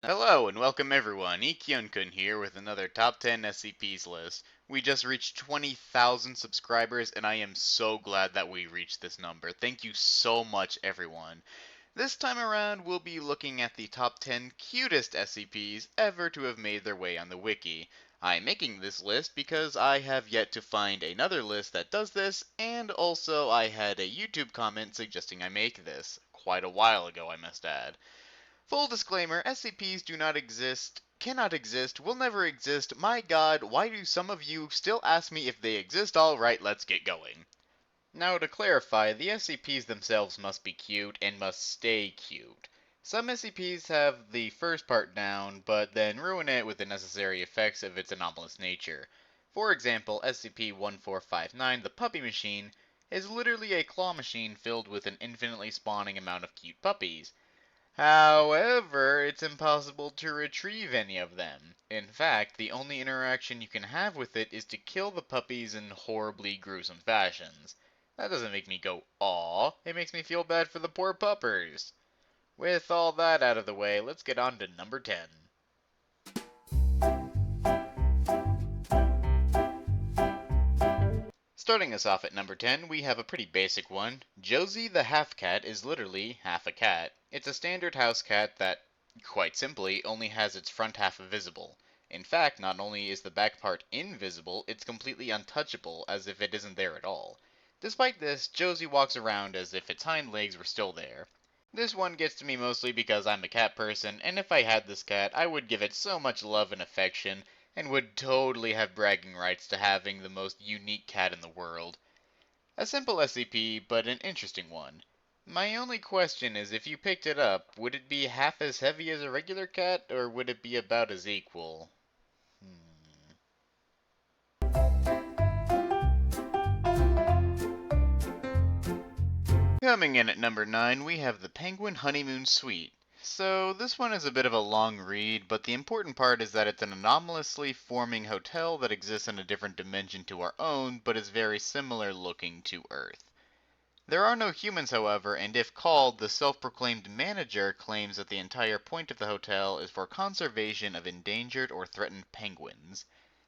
Hello and welcome everyone, E-Kyon-Kun here with another Top 10 SCPs list. We just reached 20,000 subscribers and I am so glad that we reached this number. Thank you so much everyone. This time around we'll be looking at the top 10 cutest SCPs ever to have made their way on the wiki. I'm making this list because I have yet to find another list that does this, and also I had a YouTube comment suggesting I make this, quite a while ago I must add. Full disclaimer, SCPs do not exist, cannot exist, will never exist. My god, why do some of you still ask me if they exist? Alright, let's get going. Now to clarify, the SCPs themselves must be cute and must stay cute. Some SCPs have the first part down, but then ruin it with the necessary effects of its anomalous nature. For example, SCP-1459, the Puppy Machine, is literally a claw machine filled with an infinitely spawning amount of cute puppies. However, it's impossible to retrieve any of them. In fact, the only interaction you can have with it is to kill the puppies in horribly gruesome fashions. That doesn't make me go, "Aw," it makes me feel bad for the poor puppers. With all that out of the way, let's get on to number 10. Starting us off at number 10, we have a pretty basic one. Josie the Half Cat is literally half a cat. It's a standard house cat that, quite simply, only has its front half visible. In fact, not only is the back part invisible, it's completely untouchable, as if it isn't there at all. Despite this, Josie walks around as if its hind legs were still there. This one gets to me mostly because I'm a cat person, and if I had this cat, I would give it so much love and affection, and would totally have bragging rights to having the most unique cat in the world. A simple SCP, but an interesting one. My only question is, if you picked it up, would it be half as heavy as a regular cat, or would it be about as equal? Coming in at number 9, we have the Penguin Honeymoon Suite. So this one is a bit of a long read, but the important part is that it's an anomalously forming hotel that exists in a different dimension to our own, but is very similar looking to Earth. There are no humans, however, and if called, the self-proclaimed manager claims that the entire point of the hotel is for conservation of endangered or threatened penguins.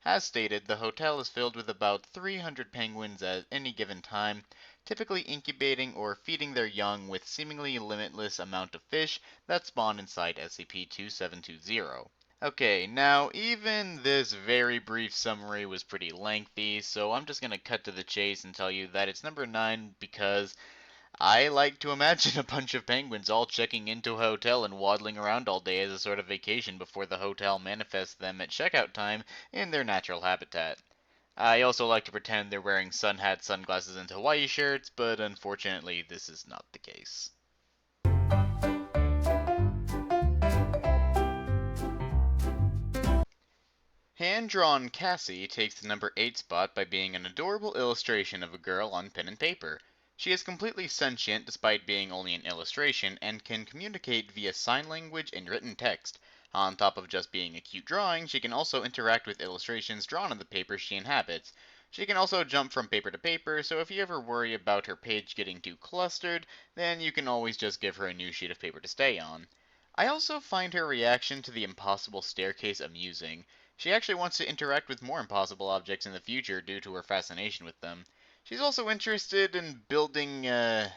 As stated, the hotel is filled with about 300 penguins at any given time, typically incubating or feeding their young with seemingly limitless amount of fish that spawn inside SCP-2720. Okay, now even this very brief summary was pretty lengthy, so I'm just gonna cut to the chase and tell you that it's number 9 because I like to imagine a bunch of penguins all checking into a hotel and waddling around all day as a sort of vacation before the hotel manifests them at checkout time in their natural habitat. I also like to pretend they're wearing sun hats, sunglasses, and Hawaii shirts, but unfortunately this is not the case. Handdrawn Cassie takes the number 8 spot by being an adorable illustration of a girl on pen and paper. She is completely sentient despite being only an illustration and can communicate via sign language and written text. On top of just being a cute drawing, she can also interact with illustrations drawn on the paper she inhabits. She can also jump from paper to paper, so if you ever worry about her page getting too clustered, then you can always just give her a new sheet of paper to stay on. I also find her reaction to the impossible staircase amusing. She actually wants to interact with more impossible objects in the future due to her fascination with them. She's also interested in building a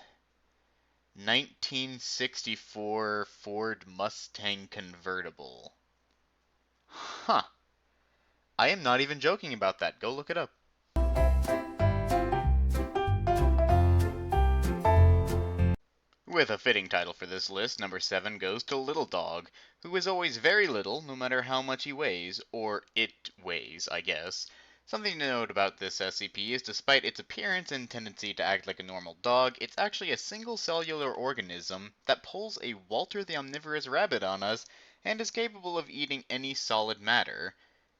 1964 Ford Mustang convertible. Huh. I am not even joking about that. Go look it up. With a fitting title for this list, number 7 goes to Little Dog, who is always very little no matter how much he weighs, or it weighs, I guess. Something to note about this SCP is despite its appearance and tendency to act like a normal dog, it's actually a single cellular organism that pulls a Walter the Omnivorous Rabbit on us and is capable of eating any solid matter.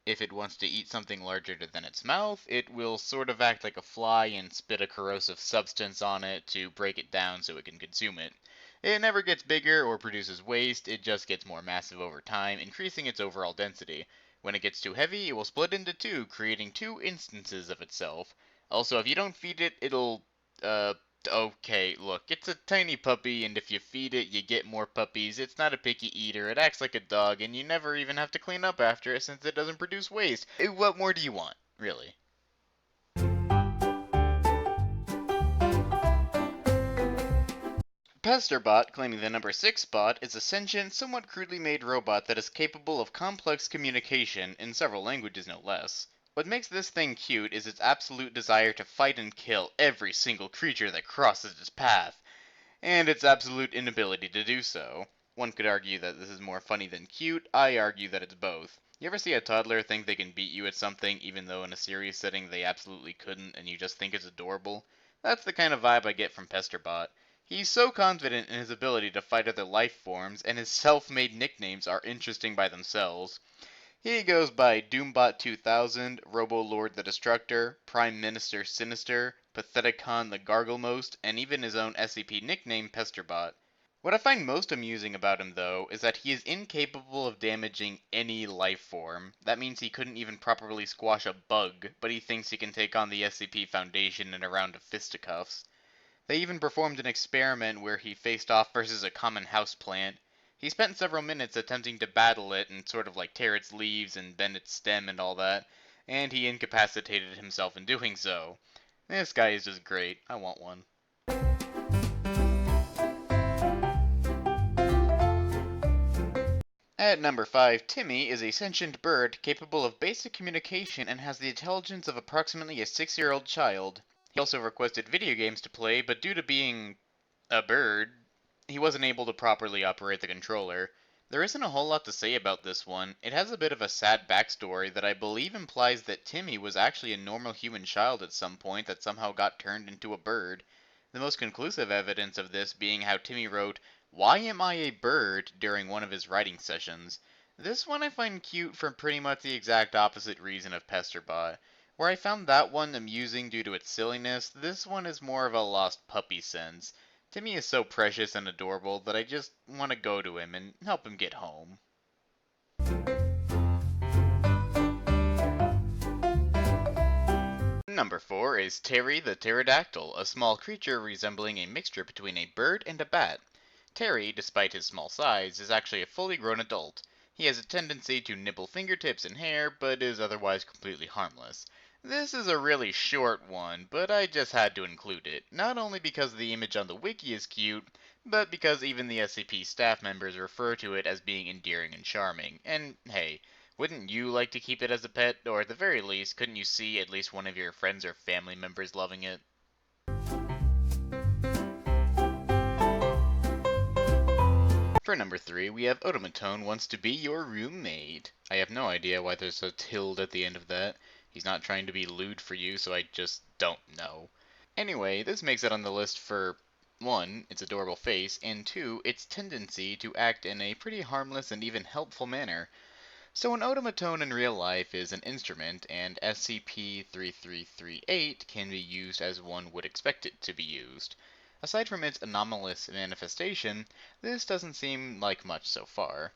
If it wants to eat something larger than its mouth, it will sort of act like a fly and spit a corrosive substance on it to break it down so it can consume it. It never gets bigger or produces waste, it just gets more massive over time, increasing its overall density. When it gets too heavy, it will split into two, creating two instances of itself. Also, if you don't feed it, it'll, Okay, look, it's a tiny puppy, and if you feed it, you get more puppies. It's not a picky eater, it acts like a dog, and you never even have to clean up after it since it doesn't produce waste. What more do you want, really? PesterBot, claiming the number 6 spot, is a sentient, somewhat crudely made robot that is capable of complex communication, in several languages no less. What makes this thing cute is its absolute desire to fight and kill every single creature that crosses its path, and its absolute inability to do so. One could argue that this is more funny than cute. I argue that it's both. You ever see a toddler think they can beat you at something even though in a serious setting they absolutely couldn't and you just think it's adorable? That's the kind of vibe I get from PesterBot. He's so confident in his ability to fight other life forms, and his self-made nicknames are interesting by themselves. He goes by Doombot 2000, Robo-Lord the Destructor, Prime Minister Sinister, Patheticon the Garglemost, and even his own SCP nickname PesterBot. What I find most amusing about him, though, is that he is incapable of damaging any life form. That means he couldn't even properly squash a bug, but he thinks he can take on the SCP Foundation in a round of fisticuffs. They even performed an experiment where he faced off versus a common houseplant. He spent several minutes attempting to battle it and sort of like tear its leaves and bend its stem and all that, and he incapacitated himself in doing so. This guy is just great. I want one. At number 5, Timmy is a sentient bird capable of basic communication and has the intelligence of approximately a 6-year-old child. He also requested video games to play, but due to being a bird, he wasn't able to properly operate the controller. There isn't a whole lot to say about this one. It has a bit of a sad backstory that I believe implies that Timmy was actually a normal human child at some point that somehow got turned into a bird. The most conclusive evidence of this being how Timmy wrote, "Why am I a bird?" during one of his writing sessions. This one I find cute for pretty much the exact opposite reason of PesterBot. Where I found that one amusing due to its silliness, this one is more of a lost puppy sense. Timmy is so precious and adorable that I just want to go to him and help him get home. Number 4 is Terry the Pterodactyl, a small creature resembling a mixture between a bird and a bat. Terry, despite his small size, is actually a fully grown adult. He has a tendency to nibble fingertips and hair, but is otherwise completely harmless. This is a really short one, but I just had to include it, not only because the image on the wiki is cute, but because even the SCP staff members refer to it as being endearing and charming. And hey, wouldn't you like to keep it as a pet, or at the very least, couldn't you see at least one of your friends or family members loving it? For number 3, we have Automaton wants to be your roommate. I have no idea why there's a tilde at the end of that. He's not trying to be lewd for you, so I just don't know. Anyway, this makes it on the list for 1, its adorable face, and 2, its tendency to act in a pretty harmless and even helpful manner. So an automaton in real life is an instrument, and SCP-3338 can be used as one would expect it to be used. Aside from its anomalous manifestation, this doesn't seem like much so far.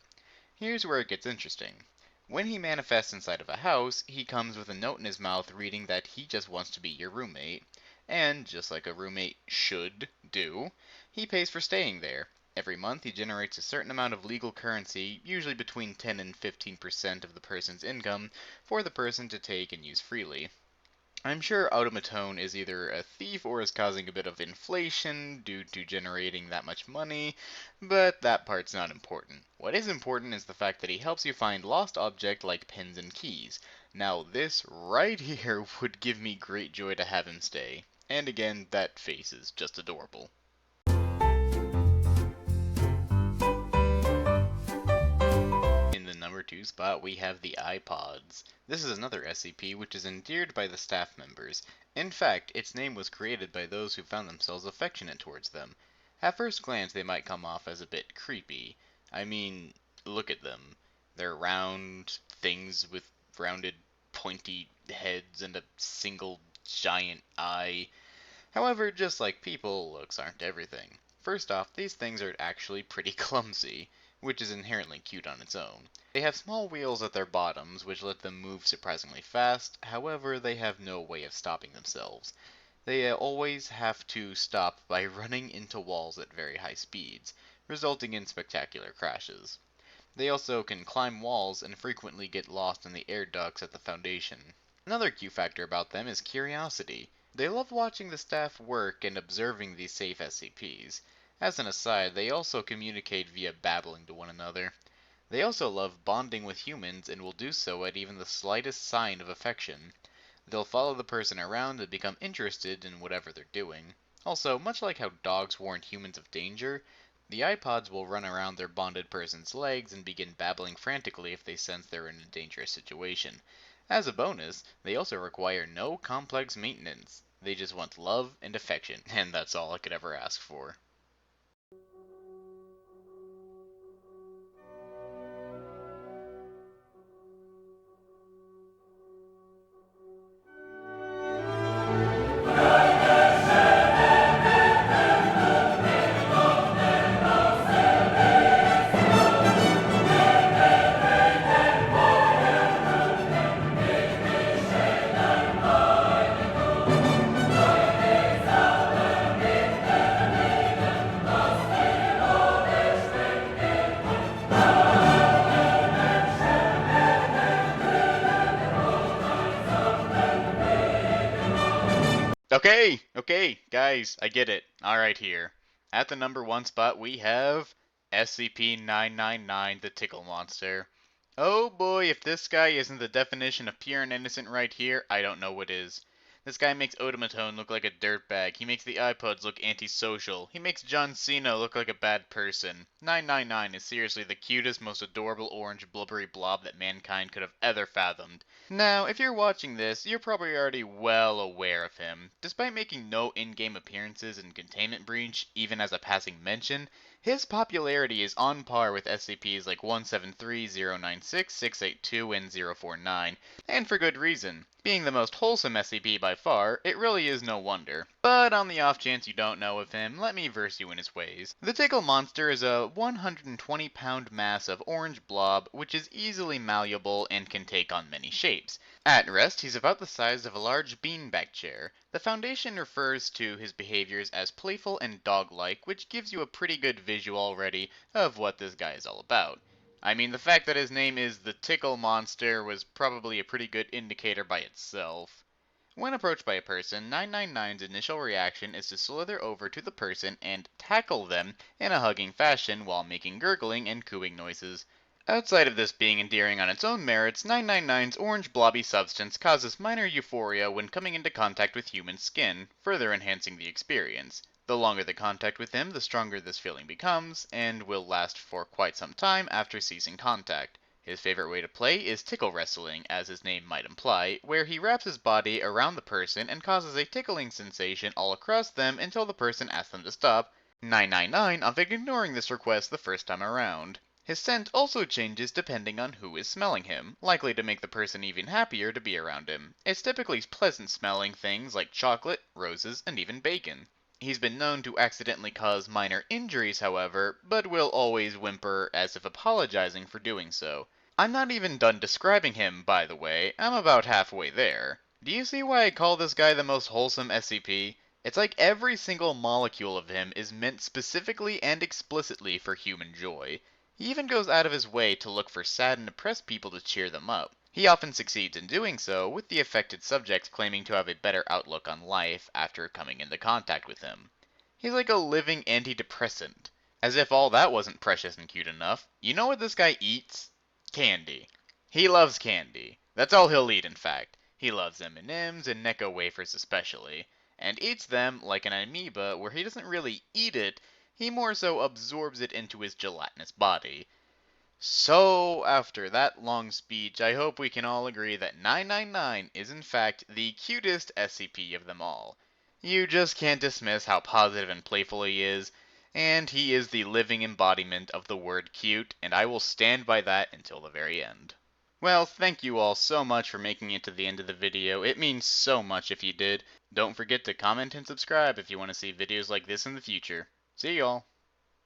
Here's where it gets interesting. When he manifests inside of a house, he comes with a note in his mouth reading that he just wants to be your roommate. And, just like a roommate should do, he pays for staying there. Every month he generates a certain amount of legal currency, usually between 10 and 15% of the person's income, for the person to take and use freely. I'm sure Automaton is either a thief or is causing a bit of inflation due to generating that much money, but that part's not important. What is important is the fact that he helps you find lost objects like pens and keys. Now this right here would give me great joy to have him stay. And again, that face is just adorable. In the number 2 spot, we have the iPods. This is another SCP which is endeared by the staff members. In fact, its name was created by those who found themselves affectionate towards them. At first glance, they might come off as a bit creepy. I mean, look at them. They're round things with rounded, pointy heads and a single giant eye. However, just like people, looks aren't everything. First off, these things are actually pretty clumsy, which is inherently cute on its own. They have small wheels at their bottoms, which let them move surprisingly fast, however, they have no way of stopping themselves. They always have to stop by running into walls at very high speeds, resulting in spectacular crashes. They also can climb walls and frequently get lost in the air ducts at the Foundation. Another key factor about them is curiosity. They love watching the staff work and observing these safe SCPs. As an aside, they also communicate via babbling to one another. They also love bonding with humans and will do so at even the slightest sign of affection. They'll follow the person around and become interested in whatever they're doing. Also, much like how dogs warn humans of danger, the iPods will run around their bonded person's legs and begin babbling frantically if they sense they're in a dangerous situation. As a bonus, they also require no complex maintenance. They just want love and affection, and that's all I could ever ask for. Okay, guys, I get it. Alright, here. At the number 1 spot, we have SCP-999, the Tickle Monster. Oh boy, if this guy isn't the definition of pure and innocent right here, I don't know what is. This guy makes Automaton look like a dirtbag. He makes the iPods look antisocial. He makes John Cena look like a bad person. 999 is seriously the cutest, most adorable orange blubbery blob that mankind could have ever fathomed. Now, if you're watching this, you're probably already well aware of him. Despite making no in-game appearances in Containment Breach, even as a passing mention, his popularity is on par with SCPs like 173, 096, 682, and 049, and for good reason. Being the most wholesome SCP by far, it really is no wonder. But on the off chance you don't know of him, let me verse you in his ways. The Tickle Monster is a 120-pound mass of orange blob which is easily malleable and can take on many shapes. At rest, he's about the size of a large beanbag chair. The Foundation refers to his behaviors as playful and dog-like, which gives you a pretty good visual already of what this guy is all about. I mean, the fact that his name is the Tickle Monster was probably a pretty good indicator by itself. When approached by a person, 999's initial reaction is to slither over to the person and tackle them in a hugging fashion while making gurgling and cooing noises. Outside of this being endearing on its own merits, 999's orange blobby substance causes minor euphoria when coming into contact with human skin, further enhancing the experience. The longer the contact with him, the stronger this feeling becomes, and will last for quite some time after ceasing contact. His favorite way to play is tickle wrestling, as his name might imply, where he wraps his body around the person and causes a tickling sensation all across them until the person asks them to stop, 999 often ignoring this request the first time around. His scent also changes depending on who is smelling him, likely to make the person even happier to be around him. It's typically pleasant smelling things like chocolate, roses, and even bacon. He's been known to accidentally cause minor injuries, however, but will always whimper as if apologizing for doing so. I'm not even done describing him, by the way. I'm about halfway there. Do you see why I call this guy the most wholesome SCP? It's like every single molecule of him is meant specifically and explicitly for human joy. He even goes out of his way to look for sad and depressed people to cheer them up. He often succeeds in doing so, with the affected subjects claiming to have a better outlook on life after coming into contact with him. He's like a living antidepressant. As if all that wasn't precious and cute enough, you know what this guy eats? Candy. He loves candy. That's all he'll eat, in fact. He loves M&Ms and Necco wafers especially, and eats them like an amoeba where he doesn't really eat it, he more so absorbs it into his gelatinous body. So, after that long speech, I hope we can all agree that 999 is in fact the cutest SCP of them all. You just can't dismiss how positive and playful he is, and he is the living embodiment of the word cute, and I will stand by that until the very end. Well, thank you all so much for making it to the end of the video. It means so much if you did. Don't forget to comment and subscribe if you want to see videos like this in the future. See y'all.